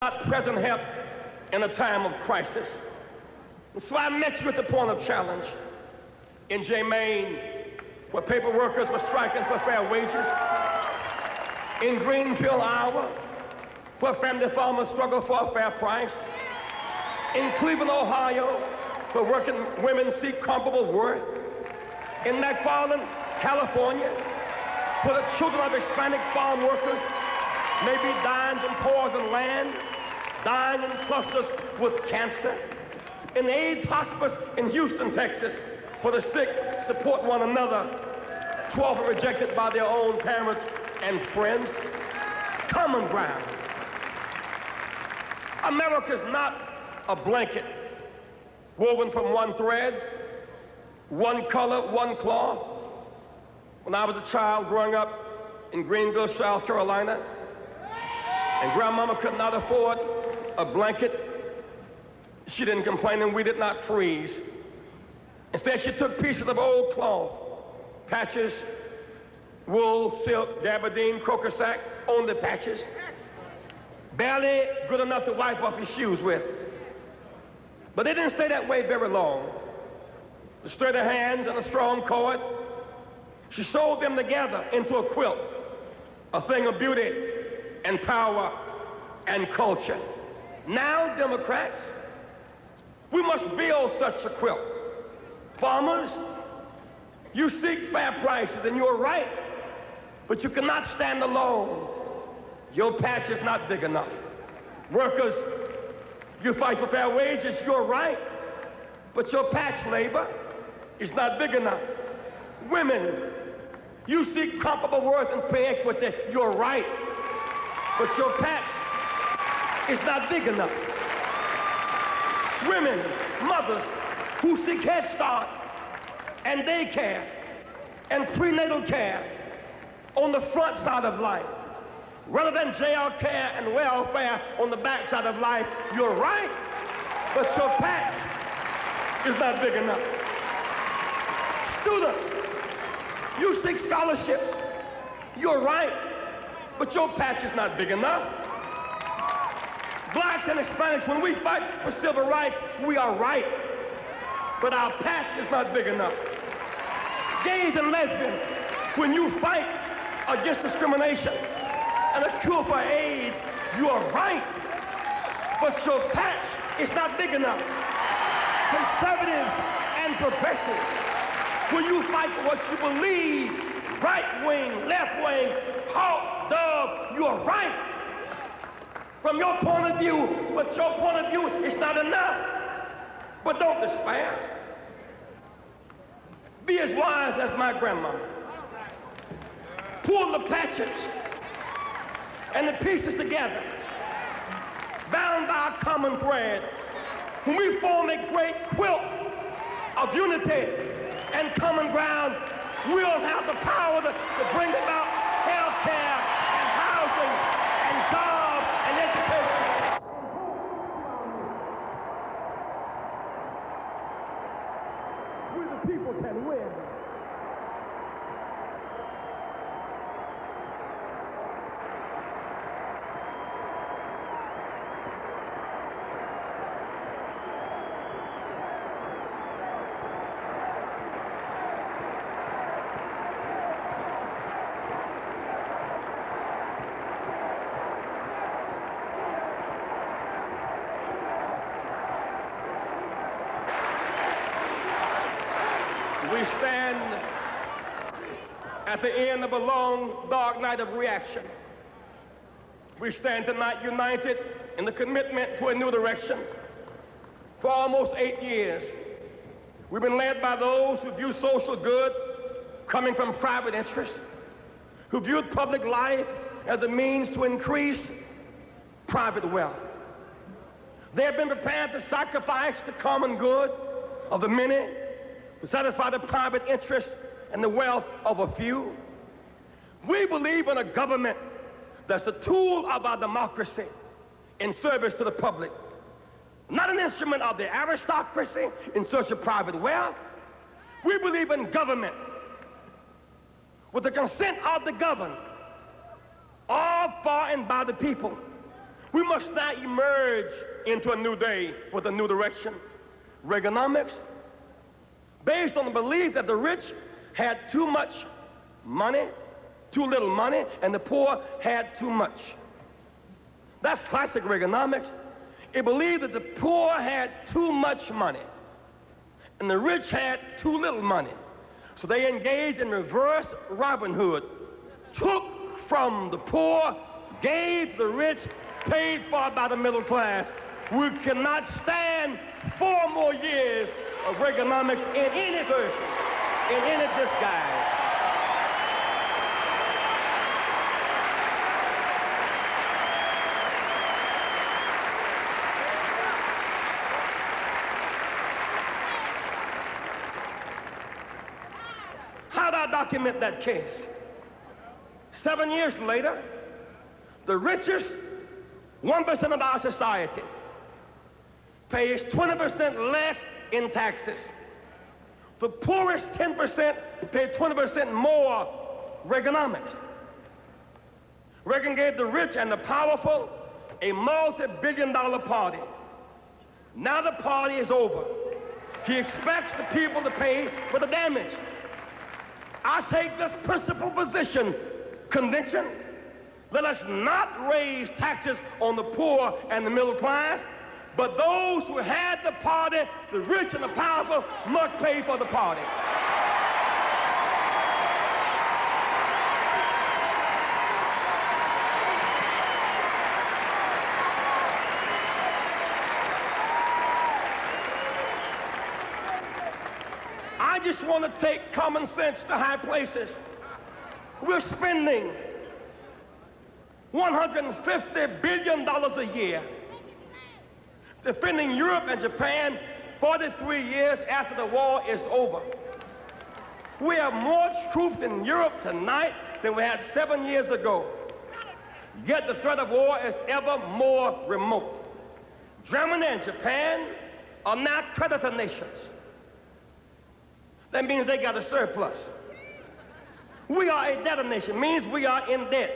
not present help in a time of crisis. And so I met you at the point of challenge in Maine, where paper workers were striking for fair wages, in Greenfield, Iowa, where family farmers struggle for a fair price, in Cleveland, Ohio, where working women seek comparable worth, in McFarland, California, where the children of Hispanic farm workers may be dying from poison land, dying in clusters with cancer, in the AIDS hospice in Houston, Texas, where the sick support one another, too often rejected by their own parents and friends. Common ground. America's not a blanket woven from one thread, one color, one cloth. When I was a child growing up in Greenville, South Carolina, and grandmama could not afford a blanket, she didn't complain and we did not freeze. Instead, she took pieces of old cloth, patches, wool, silk, gabardine, croquet sack, only patches, barely good enough to wipe off your shoes with. But they didn't stay that way very long. With sturdy hands and a strong cord, she sewed them together into a quilt, a thing of beauty and power and culture. Now, Democrats, we must build such a quilt. Farmers, you seek fair prices and you're right, but you cannot stand alone. Your patch is not big enough. Workers, you fight for fair wages, you're right, but your patch labor is not big enough. Women, you seek comparable worth and pay equity, you're right, but your patch is not big enough. Women, mothers who seek Head Start and daycare and prenatal care on the front side of life, rather than jail care and welfare on the back side of life, you're right, but your patch is not big enough. Students, you seek scholarships, you're right, but your patch is not big enough. Blacks and Hispanics, when we fight for civil rights, we are right, but our patch is not big enough. Gays and lesbians, when you fight against discrimination and a cure for AIDS, you are right, but your patch is not big enough. Conservatives and progressives, when you fight for what you believe, right wing, left wing, hawk, dove, you are right. From your point of view, but your point of view is not enough. But don't despair. Be as wise as my grandmama. Pull the patches and the pieces together, bound by a common thread. When we form a great quilt of unity and common ground, we'll have the power to bring about health care and housing and jobs and education. We the people can win. We stand at the end of a long, dark night of reaction. We stand tonight united in the commitment to a new direction. For almost 8 years, we've been led by those who view social good coming from private interests, who viewed public life as a means to increase private wealth. They have been prepared to sacrifice the common good of the many to satisfy the private interests and the wealth of a few. We believe in a government that's a tool of our democracy in service to the public, not an instrument of the aristocracy in search of private wealth. We believe in government with the consent of the governed, all for and by the people, We must now emerge into a new day with a new direction. Reaganomics, based on the belief that the rich had too much money, too little money, and the poor had too much. That's classic Reaganomics. It believed that the poor had too much money and the rich had too little money. So they engaged in reverse Robin Hood, took from the poor, gave the rich, paid for by the middle class. We cannot stand 4 more years of Reaganomics in any version, in any disguise. How do I document that case? 7 years later, the richest 1% of our society pays 20% less in taxes. The poorest 10% pay 20% more. Reaganomics. Reagan gave the rich and the powerful a multi-billion-dollar party. Now the party is over. He expects the people to pay for the damage. I take this principal position, Convention. Let us not raise taxes on the poor and the middle class, but those who had the party, the rich and the powerful, must pay for the party. I just want to take common sense to high places. We're spending $150 billion a year defending Europe and Japan 43 years after the war is over. We have more troops in Europe tonight than we had 7 years ago. Yet the threat of war is ever more remote. Germany and Japan are now creditor nations. That means they got a surplus. We are a debtor nation, means we are in debt.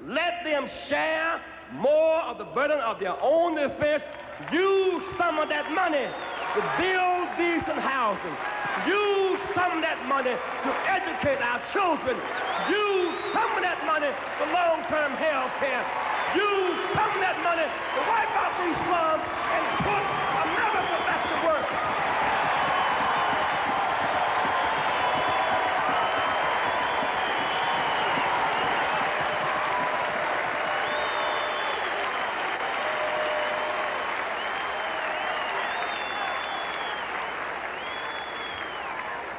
Let them share more of the burden of their own defense. Use some of that money to build decent housing. Use some of that money to educate our children. Use some of that money for long-term health care. Use some of that money to wipe out these slums and put America back to work.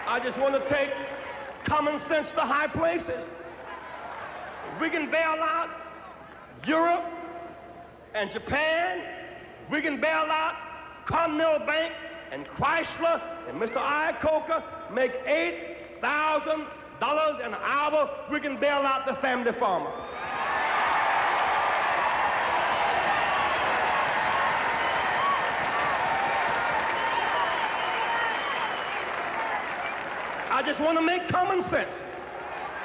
I just want to take common sense to high places. We can bail out Europe and Japan. We can bail out Continental Bank and Chrysler, and Mr. Iacocca make $8,000 an hour. We can bail out the family farmer. I just want to make common sense.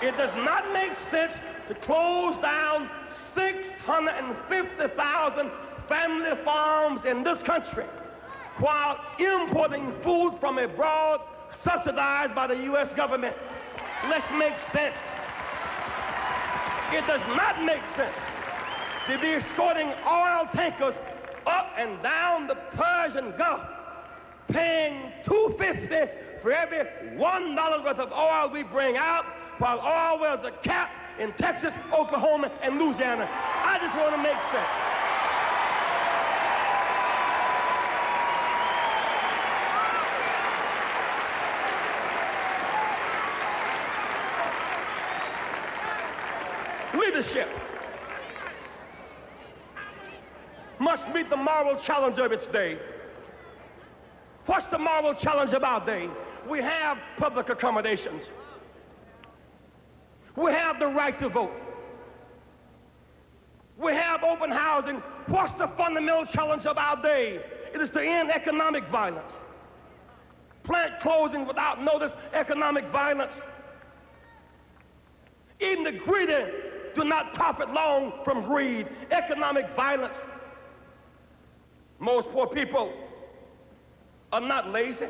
It does not make sense to close down 650,000 family farms in this country while importing food from abroad subsidized by the U.S. government. Let's make sense. It does not make sense to be escorting oil tankers up and down the Persian Gulf, paying $2.50 for every $1 worth of oil we bring out, while oil wells are capped in Texas, Oklahoma, and Louisiana. I just want to make sense. Leadership must meet the moral challenge of its day. What's the moral challenge of our day? We have public accommodations. We have the right to vote. We have open housing. What's the fundamental challenge of our day? It is to end economic violence. Plant closing without notice, economic violence. Even the greedy do not profit long from greed, economic violence. Most poor people are not lazy.